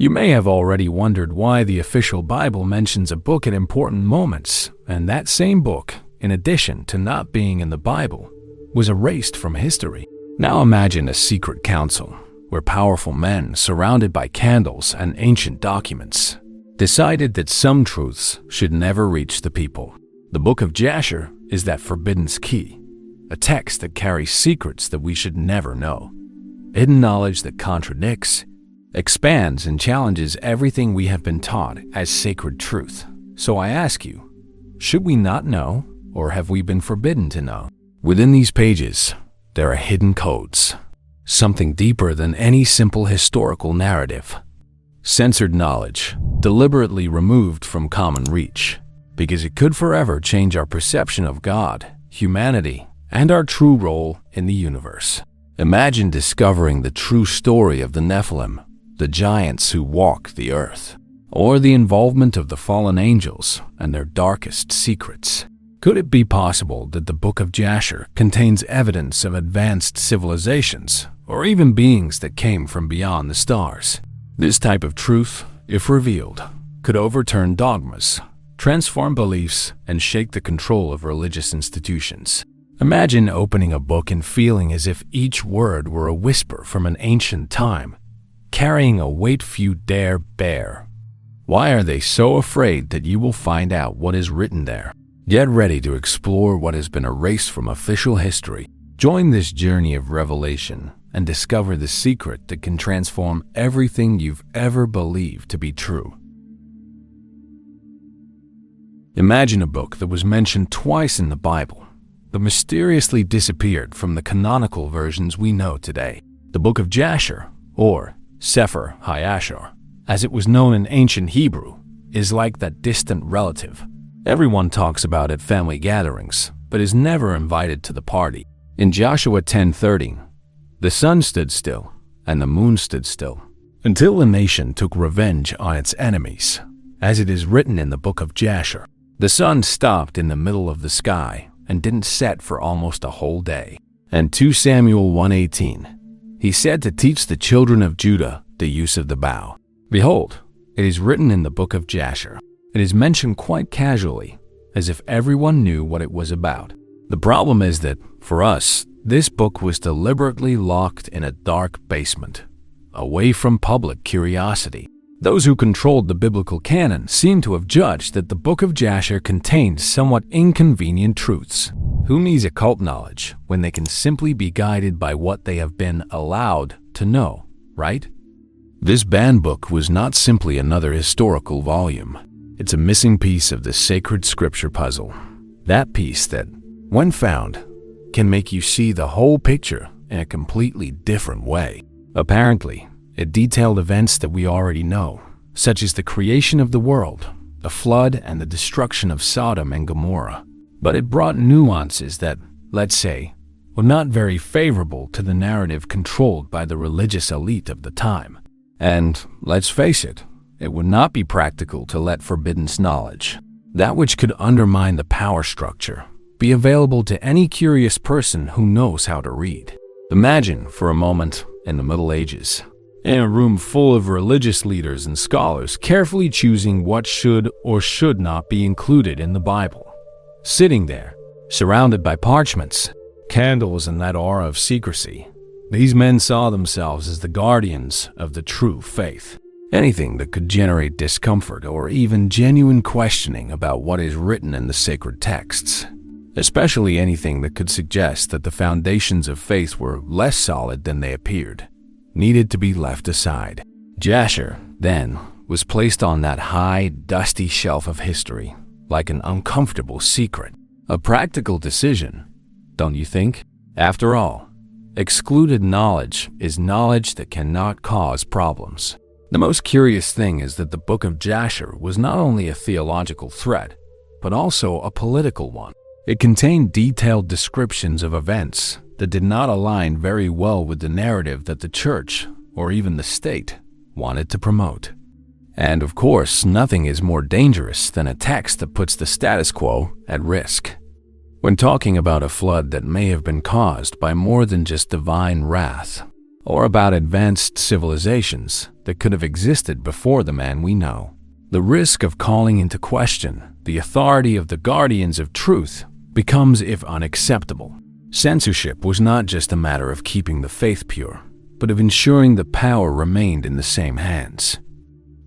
You may have already wondered why the official Bible mentions a book at important moments, and that same book, in addition to not being in the Bible, was erased from history. Now imagine a secret council, where powerful men, surrounded by candles and ancient documents, decided that some truths should never reach the people. The book of Jasher is that forbidden key, a text that carries secrets that we should never know, hidden knowledge that contradicts, expands, and challenges everything we have been taught as sacred truth. So I ask you, should we not know, or have we been forbidden to know? Within these pages, there are hidden codes, something deeper than any simple historical narrative. Censored knowledge, deliberately removed from common reach, because it could forever change our perception of God, humanity, and our true role in the universe. Imagine discovering the true story of the Nephilim, the giants who walk the earth, or the involvement of the fallen angels and their darkest secrets. Could it be possible that the book of Jasher contains evidence of advanced civilizations, or even beings that came from beyond the stars? This type of truth, if revealed, could overturn dogmas, transform beliefs, and shake the control of religious institutions. Imagine opening a book and feeling as if each word were a whisper from an ancient time, carrying a weight few dare bear. Why are they so afraid that you will find out what is written there? Get ready to explore what has been erased from official history. Join this journey of revelation and discover the secret that can transform everything you've ever believed to be true. Imagine a book that was mentioned twice in the Bible, but mysteriously disappeared from the canonical versions we know today. The book of Jasher, or Sefer Hayashar, as it was known in ancient Hebrew, is like that distant relative everyone talks about at family gatherings, but is never invited to the party. In Joshua 10:30, the sun stood still and the moon stood still, until the nation took revenge on its enemies. As it is written in the book of Jasher, the sun stopped in the middle of the sky and didn't set for almost a whole day. And 2 Samuel 1:18, he said to teach the children of Judah the use of the bow. Behold, it is written in the book of Jasher. It is mentioned quite casually, as if everyone knew what it was about. The problem is that, for us, this book was deliberately locked in a dark basement, away from public curiosity. Those who controlled the biblical canon seem to have judged that the book of Jasher contained somewhat inconvenient truths. Who needs occult knowledge when they can simply be guided by what they have been allowed to know, right? This banned book was not simply another historical volume. It's a missing piece of the sacred scripture puzzle. That piece that, when found, can make you see the whole picture in a completely different way. Apparently, it detailed events that we already know, such as the creation of the world, the flood, and the destruction of Sodom and Gomorrah. But it brought nuances that, let's say, were not very favorable to the narrative controlled by the religious elite of the time. And, let's face it, it would not be practical to let forbidden knowledge, that which could undermine the power structure, be available to any curious person who knows how to read. Imagine, for a moment, in the Middle Ages, in a room full of religious leaders and scholars carefully choosing what should or should not be included in the Bible. Sitting there, surrounded by parchments, candles, and that aura of secrecy, these men saw themselves as the guardians of the true faith. Anything that could generate discomfort or even genuine questioning about what is written in the sacred texts, especially anything that could suggest that the foundations of faith were less solid than they appeared, needed to be left aside. Jasher, then, was placed on that high, dusty shelf of history, like an uncomfortable secret. A practical decision, don't you think? After all, excluded knowledge is knowledge that cannot cause problems. The most curious thing is that the book of Jasher was not only a theological threat, but also a political one. It contained detailed descriptions of events that did not align very well with the narrative that the church, or even the state, wanted to promote. And of course, nothing is more dangerous than a text that puts the status quo at risk. When talking about a flood that may have been caused by more than just divine wrath, or about advanced civilizations that could have existed before the man we know. The risk of calling into question the authority of the guardians of truth becomes if unacceptable. Censorship was not just a matter of keeping the faith pure, but of ensuring the power remained in the same hands.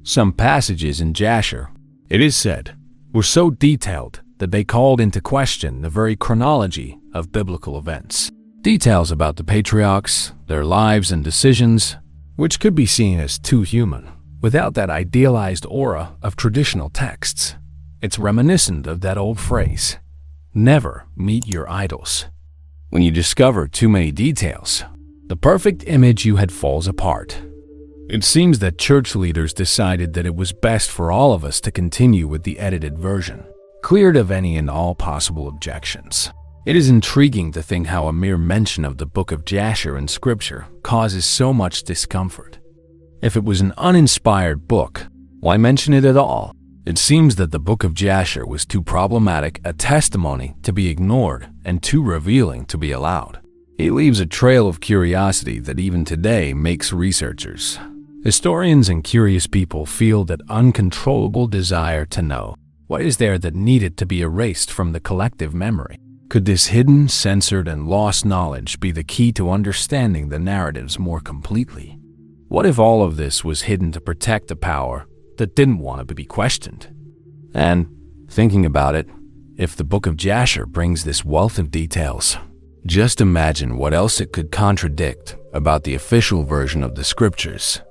Some passages in Jasher, it is said, were so detailed that they called into question the very chronology of biblical events. Details about the patriarchs, their lives and decisions, which could be seen as too human, without that idealized aura of traditional texts. It's reminiscent of that old phrase, never meet your idols. When you discover too many details, the perfect image you had falls apart. It seems that church leaders decided that it was best for all of us to continue with the edited version, cleared of any and all possible objections. It is intriguing to think how a mere mention of the book of Jasher in Scripture causes so much discomfort. If it was an uninspired book, why mention it at all? It seems that the book of Jasher was too problematic a testimony to be ignored and too revealing to be allowed. It leaves a trail of curiosity that even today makes researchers, historians, and curious people feel that uncontrollable desire to know what is there that needed to be erased from the collective memory. Could this hidden, censored, and lost knowledge be the key to understanding the narratives more completely? What if all of this was hidden to protect a power that didn't want to be questioned? And, thinking about it, if the book of Jasher brings this wealth of details, just imagine what else it could contradict about the official version of the scriptures.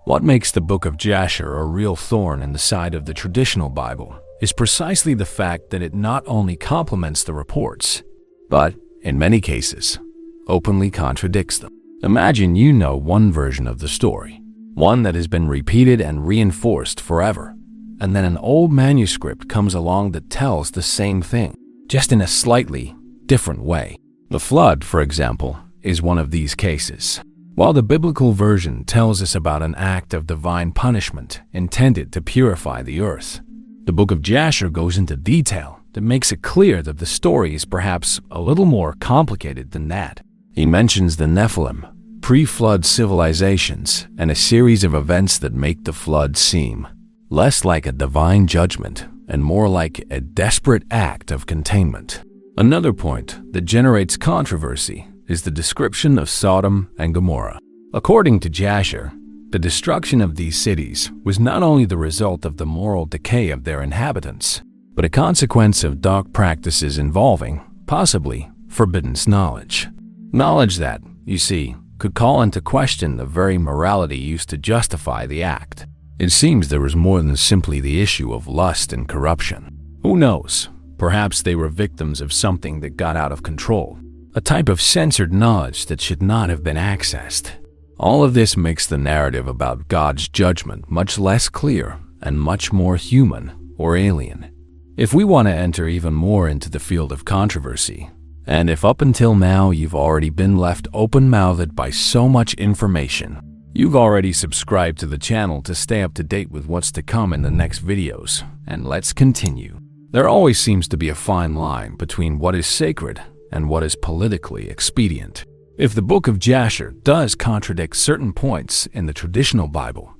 What makes the book of Jasher a real thorn in the side of the traditional Bible is precisely the fact that it not only complements the reports, but, in many cases, openly contradicts them. Imagine you know one version of the story, one that has been repeated and reinforced forever, and then an old manuscript comes along that tells the same thing, just in a slightly different way. The flood, for example, is one of these cases. While the biblical version tells us about an act of divine punishment intended to purify the earth, the book of Jasher goes into detail that makes it clear that the story is perhaps a little more complicated than that. He mentions the Nephilim, pre-flood civilizations, and a series of events that make the flood seem less like a divine judgment and more like a desperate act of containment. Another point that generates controversy is the description of Sodom and Gomorrah. According to Jasher, the destruction of these cities was not only the result of the moral decay of their inhabitants, but a consequence of dark practices involving, possibly, forbidden knowledge. Knowledge that, you see, could call into question the very morality used to justify the act. It seems there was more than simply the issue of lust and corruption. Who knows? Perhaps they were victims of something that got out of control, a type of censored knowledge that should not have been accessed. All of this makes the narrative about God's judgment much less clear and much more human or alien. If we want to enter even more into the field of controversy, and if up until now you've already been left open-mouthed by so much information, you've already subscribed to the channel to stay up to date with what's to come in the next videos, and let's continue. There always seems to be a fine line between what is sacred and what is politically expedient. If the book of Jasher does contradict certain points in the traditional Bible,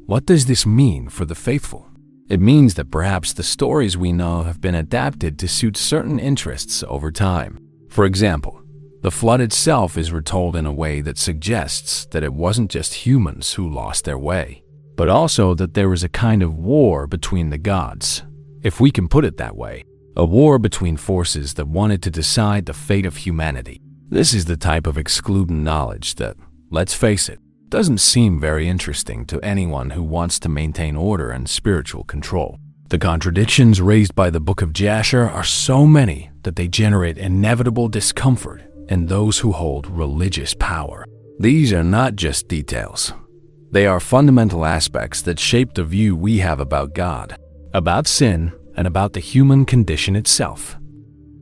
what does this mean for the faithful? It means that perhaps the stories we know have been adapted to suit certain interests over time. For example, the flood itself is retold in a way that suggests that it wasn't just humans who lost their way, but also that there was a kind of war between the gods, if we can put it that way, a war between forces that wanted to decide the fate of humanity. This is the type of excluding knowledge that, let's face it, doesn't seem very interesting to anyone who wants to maintain order and spiritual control. The contradictions raised by the book of Jasher are so many that they generate inevitable discomfort in those who hold religious power. These are not just details. They are fundamental aspects that shape the view we have about God, about sin, and about the human condition itself.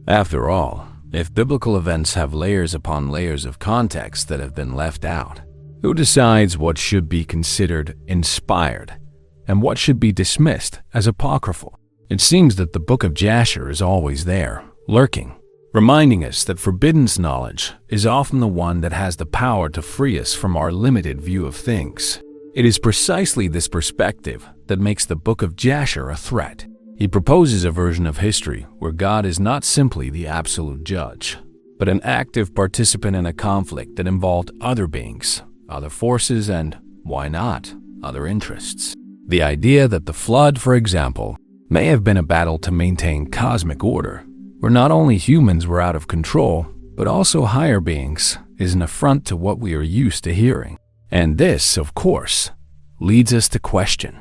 After all, if biblical events have layers upon layers of context that have been left out, who decides what should be considered inspired and what should be dismissed as apocryphal? It seems that the book of Jasher is always there, lurking, reminding us that forbidden knowledge is often the one that has the power to free us from our limited view of things. It is precisely this perspective that makes the book of Jasher a threat. He proposes a version of history where God is not simply the absolute judge, but an active participant in a conflict that involved other beings, other forces, and, why not, other interests. The idea that the flood, for example, may have been a battle to maintain cosmic order, where not only humans were out of control, but also higher beings, is an affront to what we are used to hearing. And this, of course, leads us to question,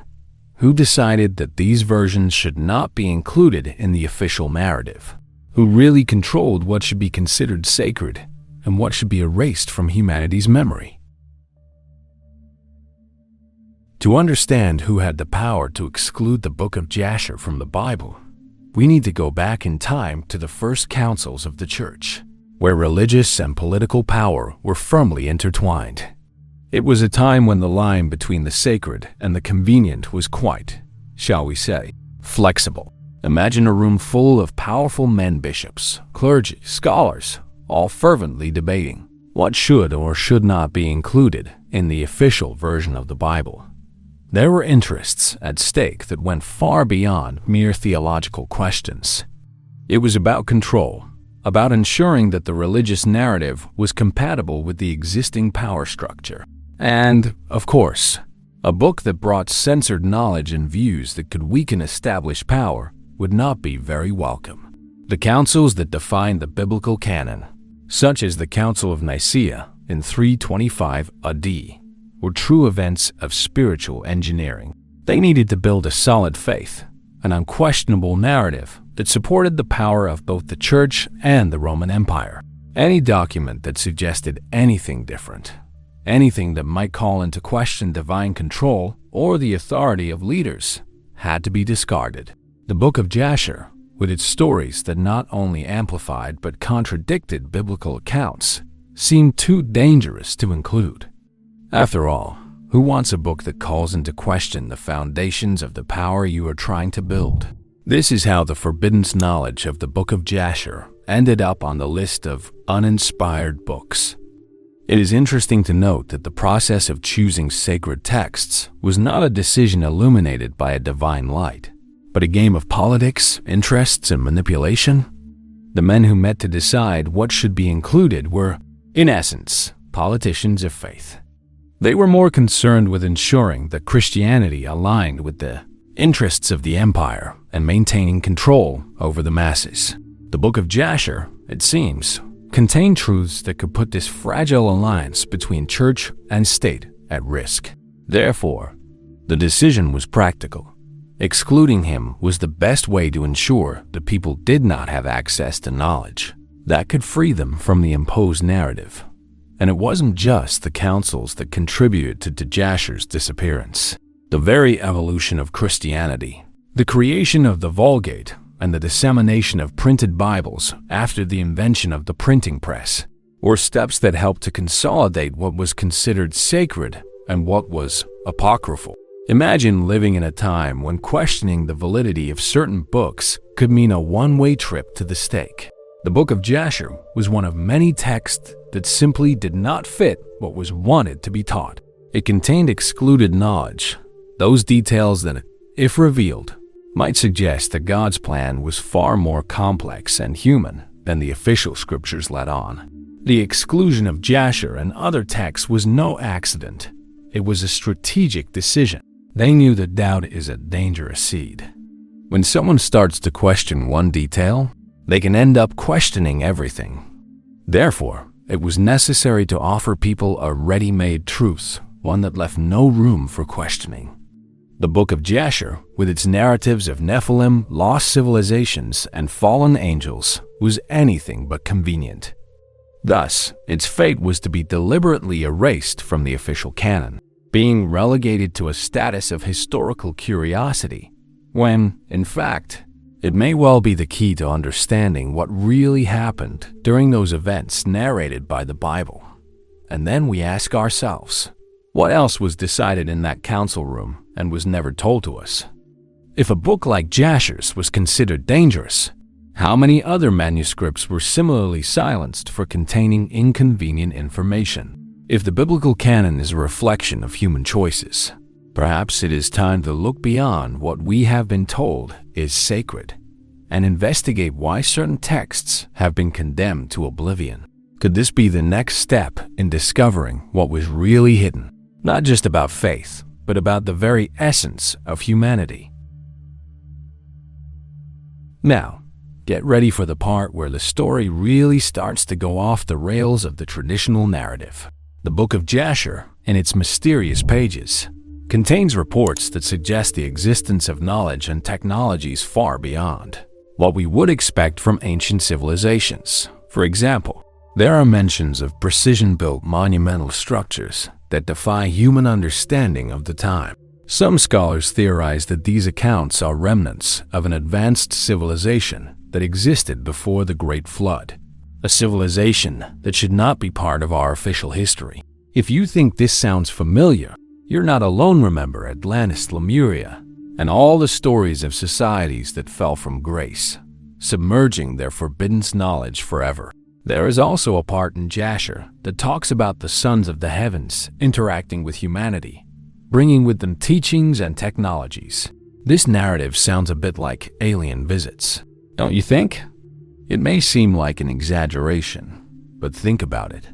who decided that these versions should not be included in the official narrative? Who really controlled what should be considered sacred and what should be erased from humanity's memory? To understand who had the power to exclude the book of Jasher from the Bible, we need to go back in time to the first councils of the church, where religious and political power were firmly intertwined. It was a time when the line between the sacred and the convenient was quite, shall we say, flexible. Imagine a room full of powerful men, bishops, clergy, scholars, all fervently debating what should or should not be included in the official version of the Bible. There were interests at stake that went far beyond mere theological questions. It was about control, about ensuring that the religious narrative was compatible with the existing power structure. And, of course, a book that brought censored knowledge and views that could weaken established power would not be very welcome. The councils that defined the biblical canon, such as the Council of Nicaea in 325 AD, were true events of spiritual engineering. They needed to build a solid faith, an unquestionable narrative that supported the power of both the Church and the Roman Empire. Any document that suggested anything different, anything that might call into question divine control or the authority of leaders, had to be discarded. The book of Jasher, with its stories that not only amplified but contradicted biblical accounts, seemed too dangerous to include. After all, who wants a book that calls into question the foundations of the power you are trying to build? This is how the forbidden knowledge of the book of Jasher ended up on the list of uninspired books. It is interesting to note that the process of choosing sacred texts was not a decision illuminated by a divine light, but a game of politics, interests, and manipulation. The men who met to decide what should be included were, in essence, politicians of faith. They were more concerned with ensuring that Christianity aligned with the interests of the empire and maintaining control over the masses. The book of Jasher, it seems, contained truths that could put this fragile alliance between church and state at risk. Therefore, the decision was practical. Excluding him was the best way to ensure that people did not have access to knowledge that could free them from the imposed narrative. And it wasn't just the councils that contributed to Jasher's disappearance. The very evolution of Christianity, the creation of the Vulgate, and the dissemination of printed Bibles after the invention of the printing press were steps that helped to consolidate what was considered sacred and what was apocryphal. Imagine living in a time when questioning the validity of certain books could mean a one-way trip to the stake. The book of Jasher was one of many texts that simply did not fit what was wanted to be taught. It contained excluded knowledge, those details that, if revealed, might suggest that God's plan was far more complex and human than the official scriptures let on. The exclusion of Jasher and other texts was no accident. It was a strategic decision. They knew that doubt is a dangerous seed. When someone starts to question one detail, they can end up questioning everything. Therefore, it was necessary to offer people a ready-made truth, one that left no room for questioning. The book of Jasher, with its narratives of Nephilim, lost civilizations, and fallen angels, was anything but convenient. Thus, its fate was to be deliberately erased from the official canon, being relegated to a status of historical curiosity, when, in fact, it may well be the key to understanding what really happened during those events narrated by the Bible. And then we ask ourselves, what else was decided in that council room and was never told to us? If a book like Jasher's was considered dangerous, How many other manuscripts were similarly silenced for containing inconvenient information? If the biblical canon is a reflection of human choices, perhaps it is time to look beyond what we have been told is sacred and investigate why certain texts have been condemned to oblivion. Could this be the next step in discovering what was really hidden, not just about faith, but about the very essence of humanity? Now, get ready for the part where the story really starts to go off the rails of the traditional narrative. The book of Jasher, in its mysterious pages, contains reports that suggest the existence of knowledge and technologies far beyond what we would expect from ancient civilizations. For example, there are mentions of precision-built monumental structures that defy human understanding of the time. Some scholars theorize that these accounts are remnants of an advanced civilization that existed before the Great Flood, a civilization that should not be part of our official history. If you think this sounds familiar, you're not alone. Remember Atlantis, Lemuria, and all the stories of societies that fell from grace, submerging their forbidden knowledge forever. There is also a part in Jasher that talks about the sons of the heavens interacting with humanity, bringing with them teachings and technologies. This narrative sounds a bit like alien visits, don't you think? It may seem like an exaggeration, but think about it.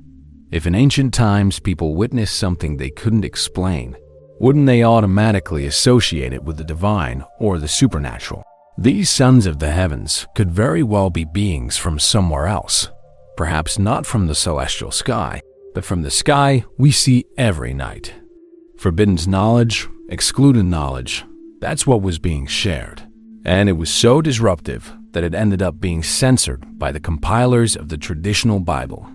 If in ancient times people witnessed something they couldn't explain, wouldn't they automatically associate it with the divine or the supernatural? These sons of the heavens could very well be beings from somewhere else, perhaps not from the celestial sky, but from the sky we see every night. Forbidden knowledge, excluded knowledge, that's what was being shared. And it was so disruptive that it ended up being censored by the compilers of the traditional Bible.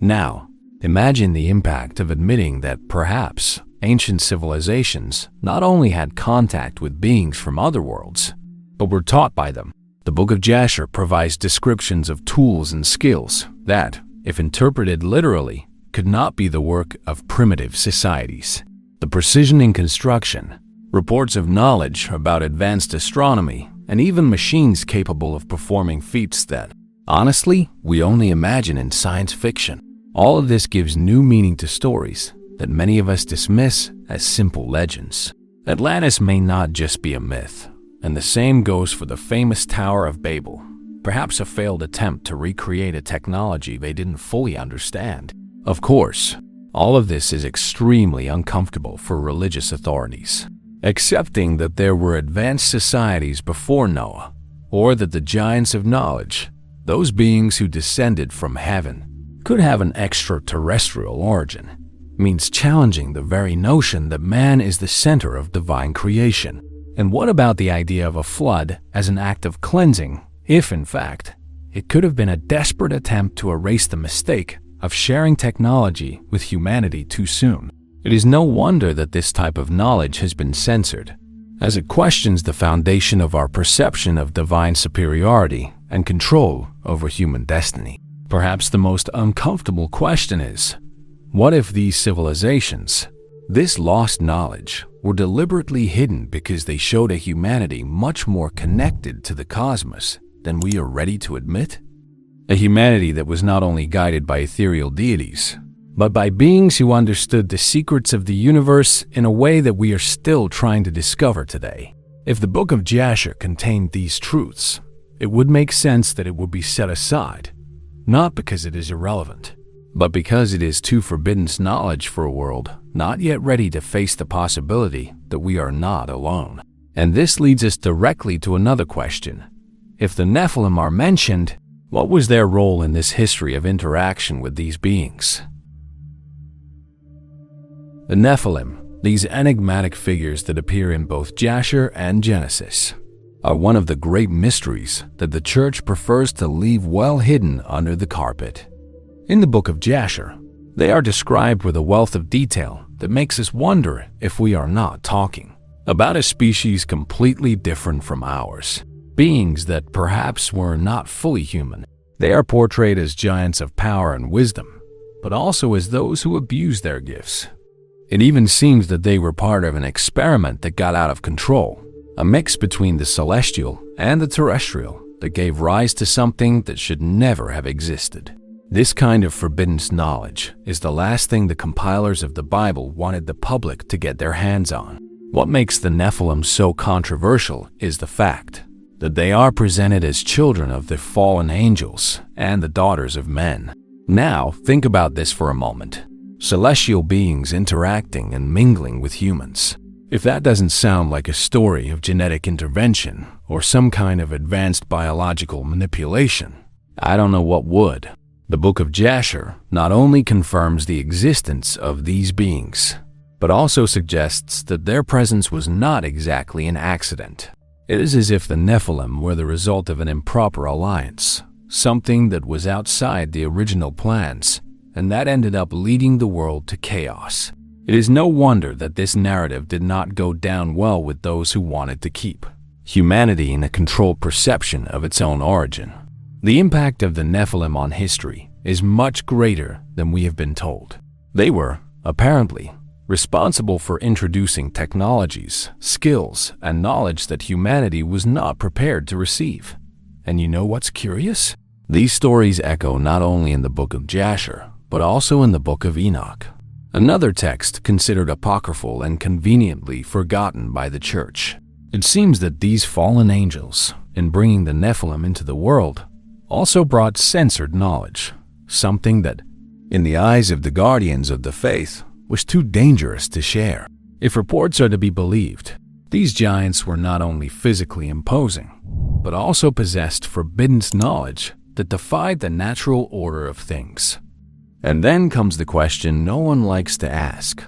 Now, imagine the impact of admitting that perhaps ancient civilizations not only had contact with beings from other worlds, but were taught by them. The book of Jasher provides descriptions of tools and skills that, if interpreted literally, could not be the work of primitive societies. The precision in construction, reports of knowledge about advanced astronomy, and even machines capable of performing feats that, honestly, we only imagine in science fiction. All of this gives new meaning to stories that many of us dismiss as simple legends. Atlantis may not just be a myth, and the same goes for the famous Tower of Babel, perhaps a failed attempt to recreate a technology they didn't fully understand. Of course, all of this is extremely uncomfortable for religious authorities. Accepting that there were advanced societies before Noah, or that the giants of knowledge, those beings who descended from heaven, could have an extraterrestrial origin, means challenging the very notion that man is the center of divine creation. And what about the idea of a flood as an act of cleansing, if in fact, it could have been a desperate attempt to erase the mistake of sharing technology with humanity too soon? It is no wonder that this type of knowledge has been censored, as it questions the foundation of our perception of divine superiority and control over human destiny. Perhaps the most uncomfortable question is, what if these civilizations, this lost knowledge, were deliberately hidden because they showed a humanity much more connected to the cosmos than we are ready to admit? A humanity that was not only guided by ethereal deities, but by beings who understood the secrets of the universe in a way that we are still trying to discover today. If the book of Jasher contained these truths, it would make sense that it would be set aside, not because it is irrelevant, but because it is too forbidden knowledge for a world not yet ready to face the possibility that we are not alone. And this leads us directly to another question. If the Nephilim are mentioned, what was their role in this history of interaction with these beings? The Nephilim, these enigmatic figures that appear in both Jasher and Genesis, are one of the great mysteries that the church prefers to leave well hidden under the carpet. In the book of Jasher, they are described with a wealth of detail that makes us wonder if we are not talking about a species completely different from ours, beings that perhaps were not fully human. They are portrayed as giants of power and wisdom, but also as those who abuse their gifts. It even seems that they were part of an experiment that got out of control, a mix between the celestial and the terrestrial, that gave rise to something that should never have existed. This kind of forbidden knowledge is the last thing the compilers of the Bible wanted the public to get their hands on. What makes the Nephilim so controversial is the fact that they are presented as children of the fallen angels and the daughters of men. Now, think about this for a moment. Celestial beings interacting and mingling with humans. If that doesn't sound like a story of genetic intervention or some kind of advanced biological manipulation, I don't know what would. The book of Jasher not only confirms the existence of these beings, but also suggests that their presence was not exactly an accident. It is as if the Nephilim were the result of an improper alliance, something that was outside the original plans, and that ended up leading the world to chaos. It is no wonder that this narrative did not go down well with those who wanted to keep humanity in a controlled perception of its own origin. The impact of the Nephilim on history is much greater than we have been told. They were, apparently, responsible for introducing technologies, skills, and knowledge that humanity was not prepared to receive. And you know what's curious? These stories echo not only in the book of Jasher, but also in the book of Enoch, another text considered apocryphal and conveniently forgotten by the church. It seems that these fallen angels, in bringing the Nephilim into the world, also brought censored knowledge, something that, in the eyes of the guardians of the faith, was too dangerous to share. If reports are to be believed, these giants were not only physically imposing, but also possessed forbidden knowledge that defied the natural order of things. And then comes the question no one likes to ask.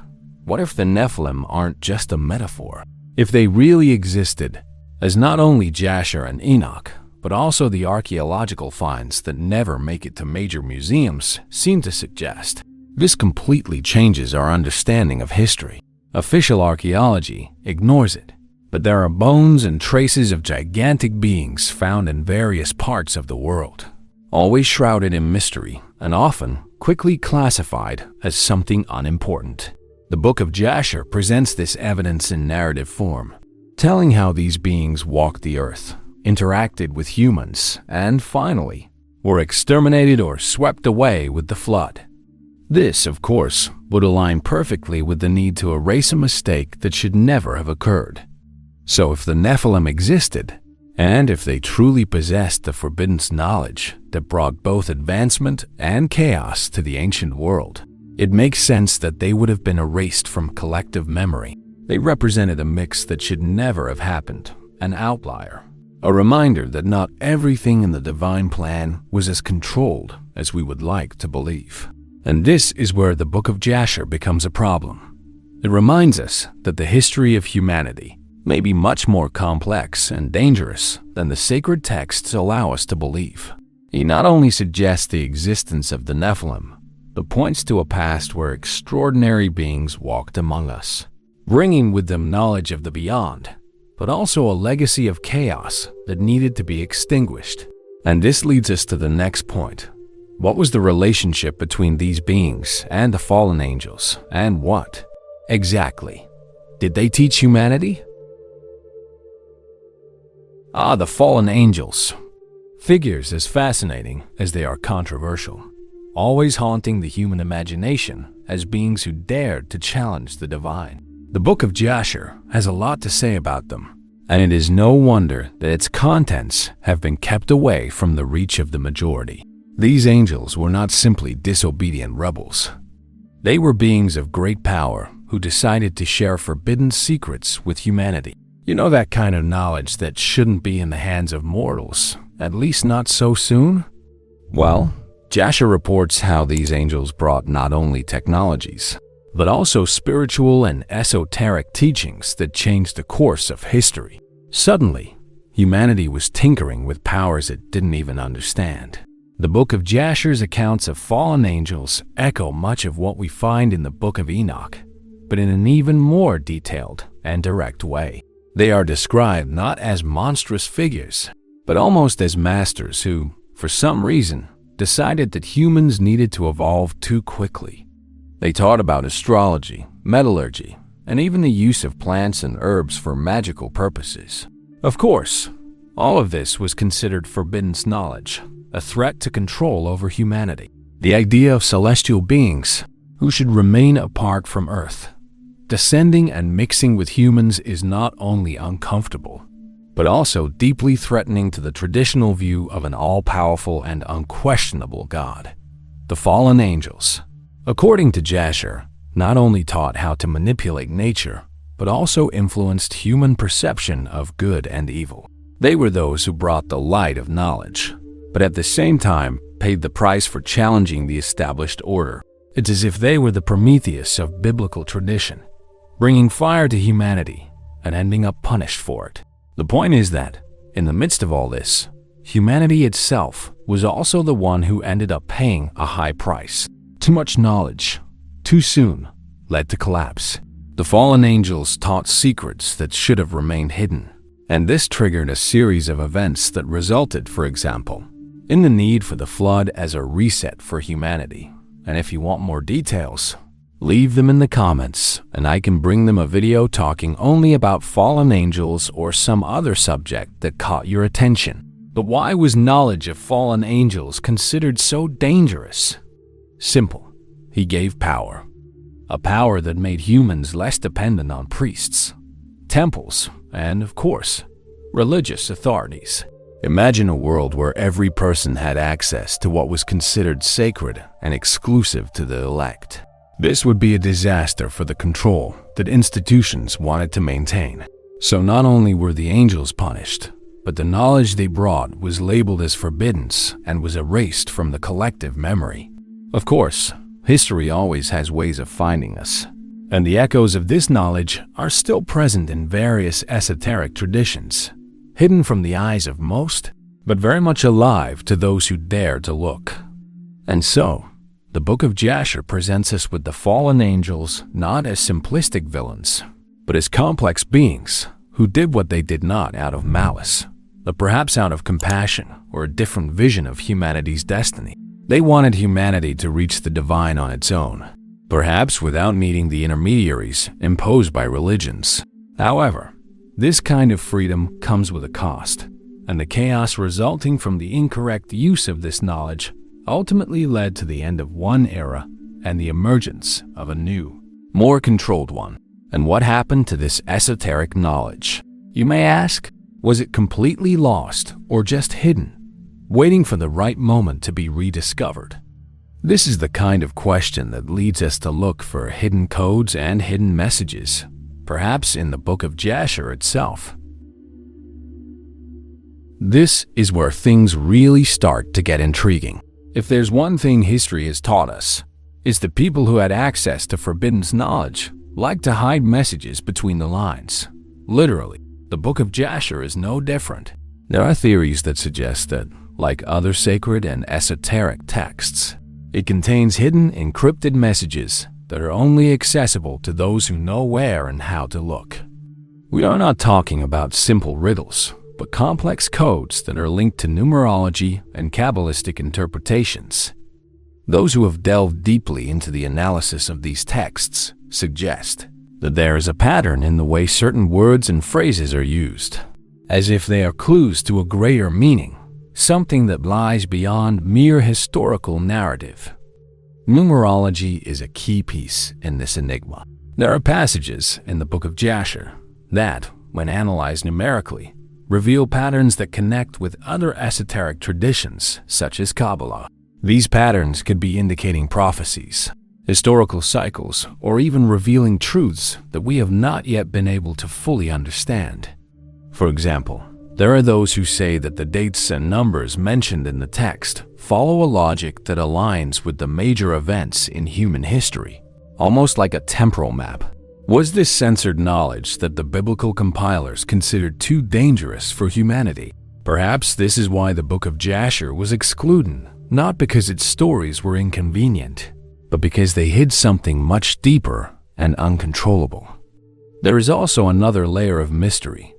What if the Nephilim aren't just a metaphor? If they really existed, as not only Jasher and Enoch, but also the archaeological finds that never make it to major museums seem to suggest, this completely changes our understanding of history. Official archaeology ignores it, but there are bones and traces of gigantic beings found in various parts of the world, always shrouded in mystery and often quickly classified as something unimportant. The book of Jasher presents this evidence in narrative form, telling how these beings walked the earth, interacted with humans, and finally, were exterminated or swept away with the flood. This, of course, would align perfectly with the need to erase a mistake that should never have occurred. So if the Nephilim existed, and if they truly possessed the forbidden knowledge that brought both advancement and chaos to the ancient world, it makes sense that they would have been erased from collective memory. They represented a mix that should never have happened, an outlier, a reminder that not everything in the divine plan was as controlled as we would like to believe. And this is where the book of Jasher becomes a problem. It reminds us that the history of humanity may be much more complex and dangerous than the sacred texts allow us to believe. He not only suggests the existence of the Nephilim, but points to a past where extraordinary beings walked among us, bringing with them knowledge of the beyond, but also a legacy of chaos that needed to be extinguished. And this leads us to the next point. What was the relationship between these beings and the fallen angels, and what, exactly, did they teach humanity? The fallen angels. Figures as fascinating as they are controversial, always haunting the human imagination as beings who dared to challenge the divine. The book of Jasher has a lot to say about them, and it is no wonder that its contents have been kept away from the reach of the majority. These angels were not simply disobedient rebels. They were beings of great power who decided to share forbidden secrets with humanity. You know, that kind of knowledge that shouldn't be in the hands of mortals, at least not so soon? Well, Jasher reports how these angels brought not only technologies, but also spiritual and esoteric teachings that changed the course of history. Suddenly, humanity was tinkering with powers it didn't even understand. The book of Jasher's accounts of fallen angels echo much of what we find in the book of Enoch, but in an even more detailed and direct way. They are described not as monstrous figures, but almost as masters who, for some reason, decided that humans needed to evolve too quickly. They taught about astrology, metallurgy, and even the use of plants and herbs for magical purposes. Of course, All of this was considered forbidden knowledge, a threat to control over humanity. The idea of celestial beings who should remain apart from Earth, descending and mixing with humans is not only uncomfortable, but also deeply threatening to the traditional view of an all-powerful and unquestionable God. The fallen angels, according to Jasher, not only taught how to manipulate nature, but also influenced human perception of good and evil. They were those who brought the light of knowledge, but at the same time paid the price for challenging the established order. It's as if they were the Prometheus of biblical tradition, bringing fire to humanity and ending up punished for it. The point is that, in the midst of all this, humanity itself was also the one who ended up paying a high price. Too much knowledge, too soon, led to collapse. The fallen angels taught secrets that should have remained hidden, and this triggered a series of events that resulted, for example, in the need for the flood as a reset for humanity. And if you want more details, leave them in the comments, and I can bring them a video talking only about fallen angels or some other subject that caught your attention. But why was knowledge of fallen angels considered so dangerous? Simple. He gave power. A power that made humans less dependent on priests, temples, and, of course, religious authorities. Imagine a world where every person had access to what was considered sacred and exclusive to the elect. This would be a disaster for the control that institutions wanted to maintain. So not only were the angels punished, but the knowledge they brought was labeled as forbidden and was erased from the collective memory. Of course, history always has ways of finding us, and the echoes of this knowledge are still present in various esoteric traditions, hidden from the eyes of most, but very much alive to those who dare to look. And so, the Book of Jasher presents us with the fallen angels not as simplistic villains, but as complex beings who did what they did not out of malice, but perhaps out of compassion or a different vision of humanity's destiny. They wanted humanity to reach the divine on its own, perhaps without needing the intermediaries imposed by religions. However, this kind of freedom comes with a cost, and the chaos resulting from the incorrect use of this knowledge ultimately led to the end of one era and the emergence of a new, more controlled one. And what happened to this esoteric knowledge? You may ask, was it completely lost or just hidden, waiting for the right moment to be rediscovered? This is the kind of question that leads us to look for hidden codes and hidden messages, perhaps in the Book of Jasher itself. This is where things really start to get intriguing. If there's one thing history has taught us, it's that people who had access to forbidden knowledge like to hide messages between the lines. Literally, the Book of Jasher is no different. There are theories that suggest that, like other sacred and esoteric texts, it contains hidden, encrypted messages that are only accessible to those who know where and how to look. We are not talking about simple riddles, but complex codes that are linked to numerology and Kabbalistic interpretations. Those who have delved deeply into the analysis of these texts suggest that there is a pattern in the way certain words and phrases are used, as if they are clues to a greater meaning, something that lies beyond mere historical narrative. Numerology is a key piece in this enigma. There are passages in the Book of Jasher that, when analyzed numerically, reveal patterns that connect with other esoteric traditions, such as Kabbalah. These patterns could be indicating prophecies, historical cycles, or even revealing truths that we have not yet been able to fully understand. For example, there are those who say that the dates and numbers mentioned in the text follow a logic that aligns with the major events in human history, almost like a temporal map. Was this censored knowledge that the biblical compilers considered too dangerous for humanity? Perhaps this is why the Book of Jasher was excluded, not because its stories were inconvenient, but because they hid something much deeper and uncontrollable. There is also another layer of mystery: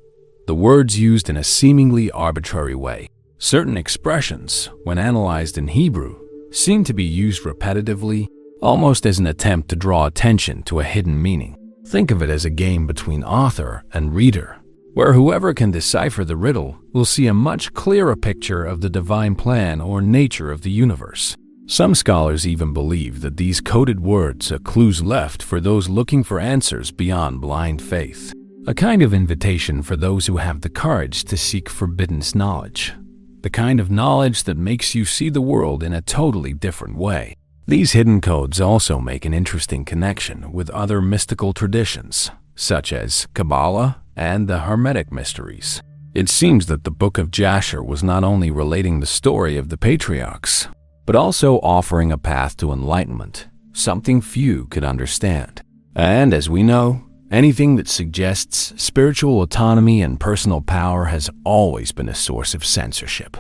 the words used in a seemingly arbitrary way. Certain expressions, when analyzed in Hebrew, seem to be used repetitively, almost as an attempt to draw attention to a hidden meaning. Think of it as a game between author and reader. where whoever can decipher the riddle will see a much clearer picture of the divine plan or nature of the universe. Some scholars even believe that these coded words are clues left for those looking for answers beyond blind faith, a kind of invitation for those who have the courage to seek forbidden knowledge, the kind of knowledge that makes you see the world in a totally different way. These hidden codes also make an interesting connection with other mystical traditions, such as Kabbalah and the Hermetic mysteries. It seems that the Book of Jasher was not only relating the story of the patriarchs, but also offering a path to enlightenment, something few could understand. And as we know, anything that suggests spiritual autonomy and personal power has always been a source of censorship.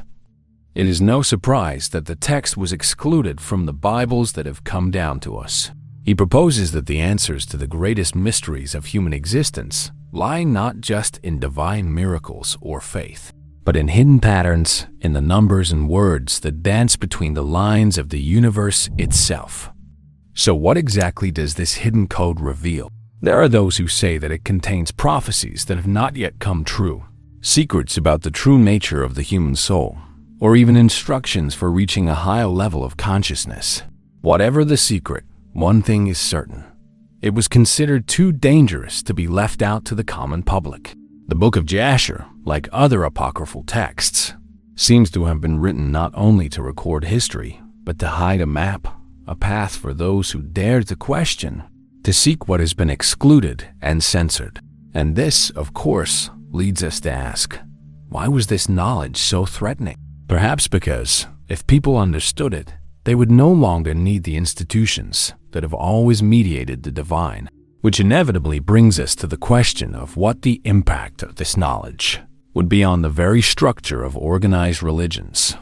It is no surprise that the text was excluded from the Bibles that have come down to us. He proposes that the answers to the greatest mysteries of human existence lie not just in divine miracles or faith, but in hidden patterns in the numbers and words that dance between the lines of the universe itself. So what exactly does this hidden code reveal? There are those who say that it contains prophecies that have not yet come true, secrets about the true nature of the human soul, or even instructions for reaching a higher level of consciousness. Whatever the secret, one thing is certain. It was considered too dangerous to be left out to the common public. The Book of Jasher, like other apocryphal texts, seems to have been written not only to record history, but to hide a map, a path for those who dare to question, to seek what has been excluded and censored. And this, of course, leads us to ask, why was this knowledge so threatening? Perhaps because, if people understood it, they would no longer need the institutions that have always mediated the divine, which inevitably brings us to the question of what the impact of this knowledge would be on the very structure of organized religions.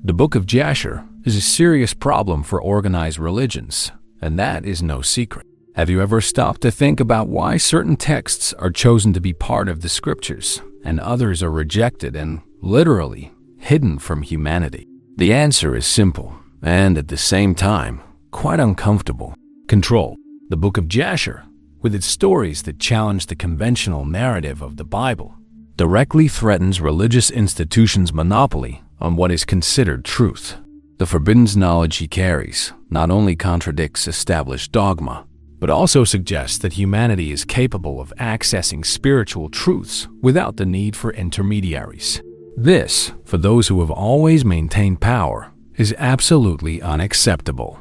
The Book of Jasher is a serious problem for organized religions, and that is no secret. Have you ever stopped to think about why certain texts are chosen to be part of the scriptures and others are rejected and literally hidden from humanity? The answer is simple and at the same time quite uncomfortable. Control. The Book of Jasher, with its stories that challenge the conventional narrative of the Bible, directly threatens religious institutions' monopoly on what is considered truth. The forbidden knowledge he carries not only contradicts established dogma, but also suggests that humanity is capable of accessing spiritual truths without the need for intermediaries. This, for those who have always maintained power, is absolutely unacceptable.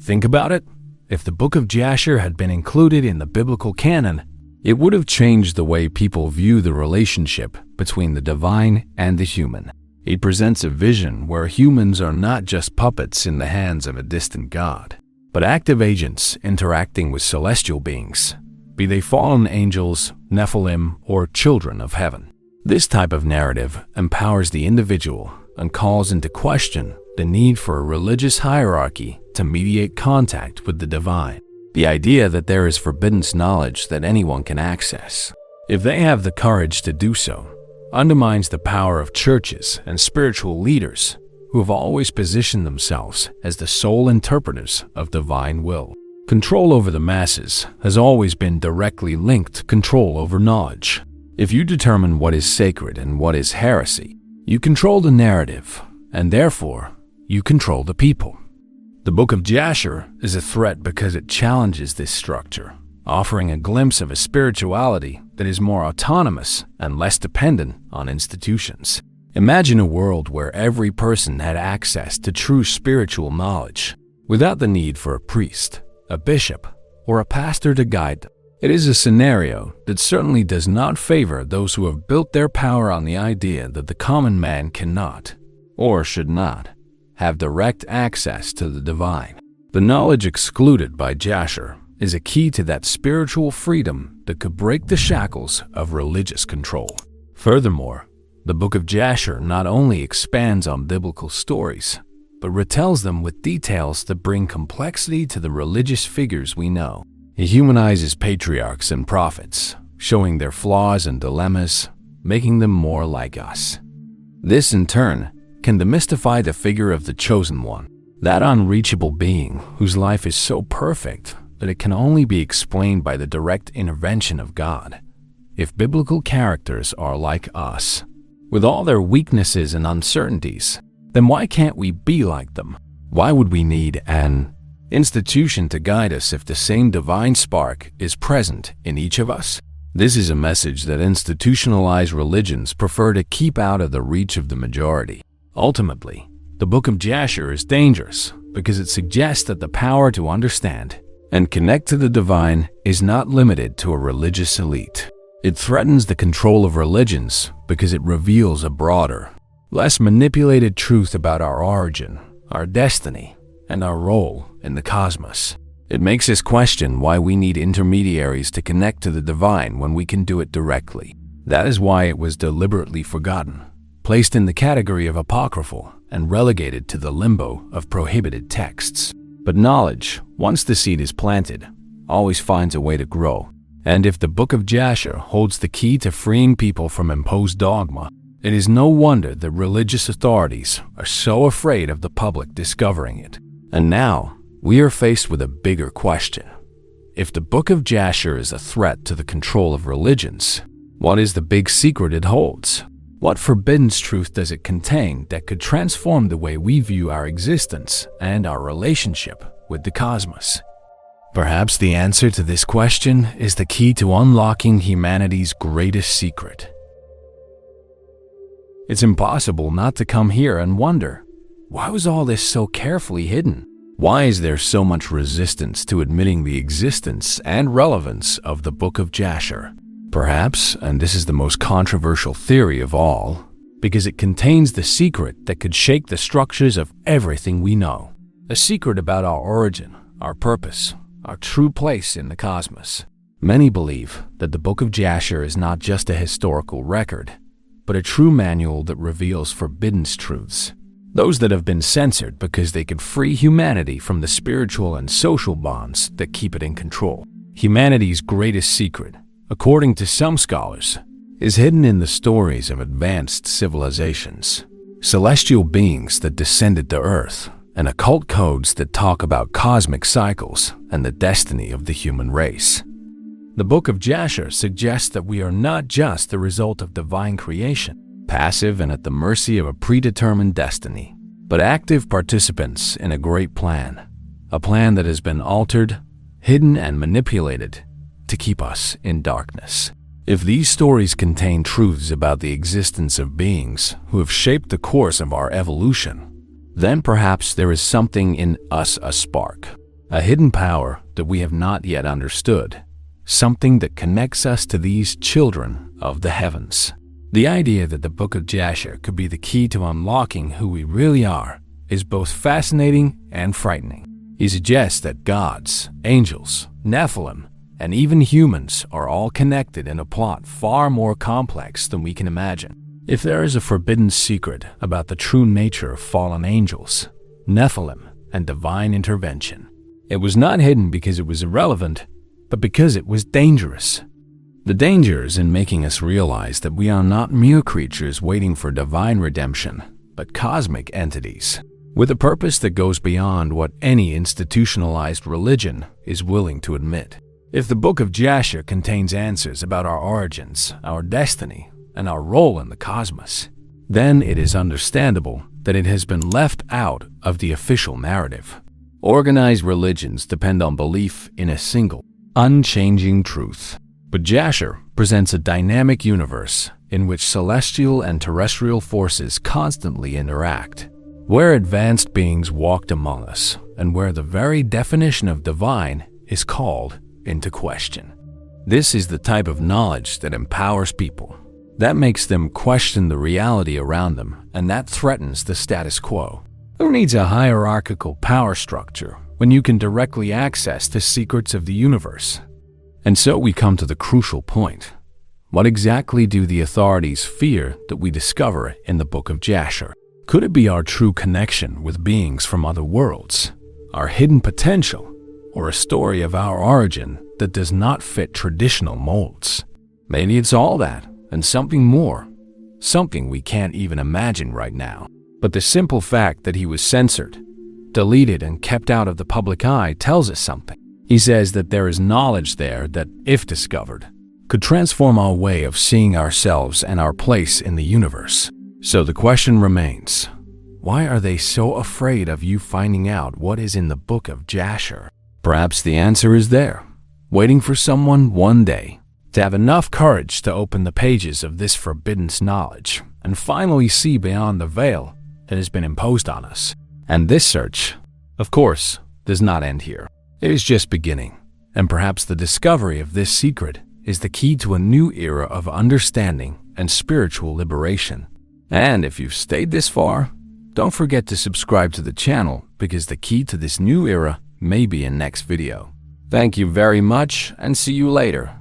Think about it. If the Book of Jasher had been included in the biblical canon, it would have changed the way people view the relationship between the divine and the human. It presents a vision where humans are not just puppets in the hands of a distant god, but active agents interacting with celestial beings, be they fallen angels, Nephilim, or children of heaven. This type of narrative empowers the individual and calls into question the need for a religious hierarchy to mediate contact with the divine. The idea that there is forbidden knowledge that anyone can access, if they have the courage to do so, undermines the power of churches and spiritual leaders who have always positioned themselves as the sole interpreters of divine will. Control over the masses has always been directly linked to control over knowledge. If you determine what is sacred and what is heresy, you control the narrative, and therefore, you control the people. The Book of Jasher is a threat because it challenges this structure, offering a glimpse of a spirituality that is more autonomous and less dependent on institutions. Imagine a world where every person had access to true spiritual knowledge, without the need for a priest, a bishop, or a pastor to guide them. It is a scenario that certainly does not favor those who have built their power on the idea that the common man cannot, or should not, have direct access to the divine. The knowledge excluded by Jasher is a key to that spiritual freedom that could break the shackles of religious control. Furthermore, the Book of Jasher not only expands on biblical stories, but retells them with details that bring complexity to the religious figures we know. It humanizes patriarchs and prophets, showing their flaws and dilemmas, making them more like us. This, in turn, can demystify the figure of the chosen one, that unreachable being whose life is so perfect that it can only be explained by the direct intervention of God. If biblical characters are like us, with all their weaknesses and uncertainties, then why can't we be like them? Why would we need an institution to guide us if the same divine spark is present in each of us? This is a message that institutionalized religions prefer to keep out of the reach of the majority. Ultimately, the Book of Jasher is dangerous because it suggests that the power to understand and connect to the divine is not limited to a religious elite. It threatens the control of religions because it reveals a broader, less manipulated truth about our origin, our destiny, and our role in the cosmos. It makes us question why we need intermediaries to connect to the divine when we can do it directly. That is why it was deliberately forgotten, placed in the category of apocryphal, and relegated to the limbo of prohibited texts. But knowledge, once the seed is planted, always finds a way to grow. And if the Book of Jasher holds the key to freeing people from imposed dogma, it is no wonder that religious authorities are so afraid of the public discovering it. And now, we are faced with a bigger question. If the Book of Jasher is a threat to the control of religions, what is the big secret it holds? What forbidden truth does it contain that could transform the way we view our existence and our relationship with the cosmos? Perhaps the answer to this question is the key to unlocking humanity's greatest secret. It's impossible not to come here and wonder, why was all this so carefully hidden? Why is there so much resistance to admitting the existence and relevance of the Book of Jasher? Perhaps, and this is the most controversial theory of all, because it contains the secret that could shake the structures of everything we know. A secret about our origin, our purpose, our true place in the cosmos. Many believe that the Book of Jasher is not just a historical record, but a true manual that reveals forbidden truths. Those that have been censored because they could free humanity from the spiritual and social bonds that keep it in control. Humanity's greatest secret, according to some scholars, is hidden in the stories of advanced civilizations, celestial beings that descended to Earth, and occult codes that talk about cosmic cycles and the destiny of the human race. The Book of Jasher suggests that we are not just the result of divine creation, passive and at the mercy of a predetermined destiny, but active participants in a great plan, a plan that has been altered, hidden, and manipulated to keep us in darkness. If these stories contain truths about the existence of beings who have shaped the course of our evolution, then perhaps there is something in us, a spark, a hidden power that we have not yet understood, something that connects us to these children of the heavens. The idea that the Book of Jasher could be the key to unlocking who we really are is both fascinating and frightening. He suggests that gods, angels, Nephilim, and even humans are all connected in a plot far more complex than we can imagine. If there is a forbidden secret about the true nature of fallen angels, Nephilim, and divine intervention, it was not hidden because it was irrelevant, but because it was dangerous. The danger is in making us realize that we are not mere creatures waiting for divine redemption, but cosmic entities, with a purpose that goes beyond what any institutionalized religion is willing to admit. If the Book of Jasher contains answers about our origins, our destiny, and our role in the cosmos, then it is understandable that it has been left out of the official narrative. Organized religions depend on belief in a single, unchanging truth. But Jasher presents a dynamic universe in which celestial and terrestrial forces constantly interact, where advanced beings walked among us, and where the very definition of divine is called into question. This is the type of knowledge that empowers people. That makes them question the reality around them, and that threatens the status quo. Who needs a hierarchical power structure when you can directly access the secrets of the universe? And so we come to the crucial point. What exactly do the authorities fear that we discover in the Book of Jasher? Could it be our true connection with beings from other worlds, our hidden potential, or a story of our origin that does not fit traditional molds? Maybe it's all that, and something more, something we can't even imagine right now. But the simple fact that he was censored, deleted, and kept out of the public eye tells us something. He says that there is knowledge there that, if discovered, could transform our way of seeing ourselves and our place in the universe. So the question remains, why are they so afraid of you finding out what is in the book of Jasher? Perhaps the answer is there, waiting for someone one day to have enough courage to open the pages of this forbidden knowledge and finally see beyond the veil that has been imposed on us. And this search, of course, does not end here. It is just beginning, and perhaps the discovery of this secret is the key to a new era of understanding and spiritual liberation. And if you've stayed this far, don't forget to subscribe to the channel because the key to this new era may be in next video. Thank you very much and see you later.